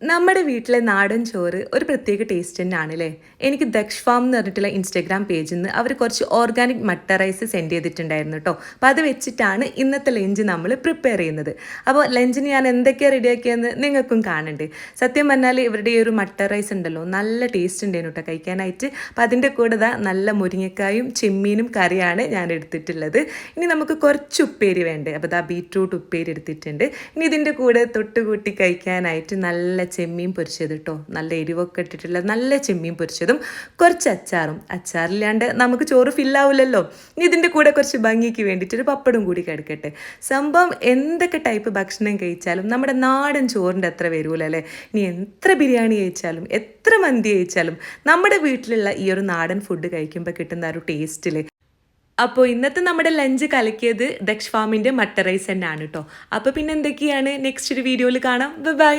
നമ്മുടെ വീട്ടിലെ നാടൻ ചോറ് ഒരു പ്രത്യേക ടേസ്റ്റ് തന്നെയാണല്ലേ. എനിക്ക് ദക്ഷ് ഫാം എന്ന് പറഞ്ഞിട്ടുള്ള ഇൻസ്റ്റാഗ്രാം പേജിൽ നിന്ന് അവർ കുറച്ച് ഓർഗാനിക് മട്ട റൈസ് സെൻഡ് ചെയ്തിട്ടുണ്ടായിരുന്നു കേട്ടോ. അപ്പോൾ അത് വെച്ചിട്ടാണ് ഇന്നത്തെ ലഞ്ച് നമ്മൾ പ്രിപ്പയർ ചെയ്യുന്നത്. അപ്പോൾ ലഞ്ചിന് ഞാൻ എന്തൊക്കെയാണ് റെഡിയാക്കിയതെന്ന് നിങ്ങൾക്കും കാണണ്ടേ. സത്യം പറഞ്ഞാൽ ഇവരുടെ ഈ ഒരു മട്ട റൈസ് ഉണ്ടല്ലോ, നല്ല ടേസ്റ്റ് ഉണ്ടായിരുന്നു കേട്ടോ കഴിക്കാനായിട്ട്. അപ്പോൾ അതിൻ്റെ കൂടെ നല്ല മുരിങ്ങക്കായും ചെമ്മീനും കറിയാണ് ഞാൻ എടുത്തിട്ടുള്ളത്. ഇനി നമുക്ക് കുറച്ച് ഉപ്പേരി വേണ്ടേ. അപ്പോൾ ബീറ്റ്റൂട്ട് ഉപ്പേരി എടുത്തിട്ടുണ്ട്. ഇനി ഇതിൻ്റെ കൂടെ തൊട്ടുകൂട്ടി കഴിക്കാനായിട്ട് നല്ല ചെമ്മീൻ പൊരിച്ചത് കേട്ടോ, നല്ല എരിവൊക്കെ ഇട്ടിട്ടുള്ള നല്ല ചെമ്മീൻ പൊരിച്ചതും കുറച്ച് അച്ചാറും. അച്ചാറില്ലാണ്ട് നമുക്ക് ചോറ് ഫില്ലാവില്ലല്ലോ. ഇനി ഇതിൻ്റെ കൂടെ കുറച്ച് ഭംഗിക്ക് വേണ്ടിയിട്ടൊരു പപ്പടും കൂടി കിടക്കട്ടെ. സംഭവം എന്തൊക്കെ ടൈപ്പ് ഭക്ഷണം കഴിച്ചാലും നമ്മുടെ നാടൻ ചോറിൻ്റെ അത്ര വരൂലല്ലേ. ഇനി എത്ര ബിരിയാണി കഴിച്ചാലും എത്ര മന്തി കഴിച്ചാലും നമ്മുടെ വീട്ടിലുള്ള ഈ ഒരു നാടൻ ഫുഡ് കഴിക്കുമ്പോൾ കിട്ടുന്ന ഒരു ടേസ്റ്റിൽ. അപ്പോൾ ഇന്നത്തെ നമ്മുടെ ലഞ്ച് കലക്കിയത് ദക്ഷ് ഫാമിൻ്റെ മട്ട റൈസ് തന്നെയാണ് കേട്ടോ. അപ്പോൾ പിന്നെ എന്തൊക്കെയാണ് നെക്സ്റ്റ് ഒരു വീഡിയോയിൽ കാണാം. ബൈ.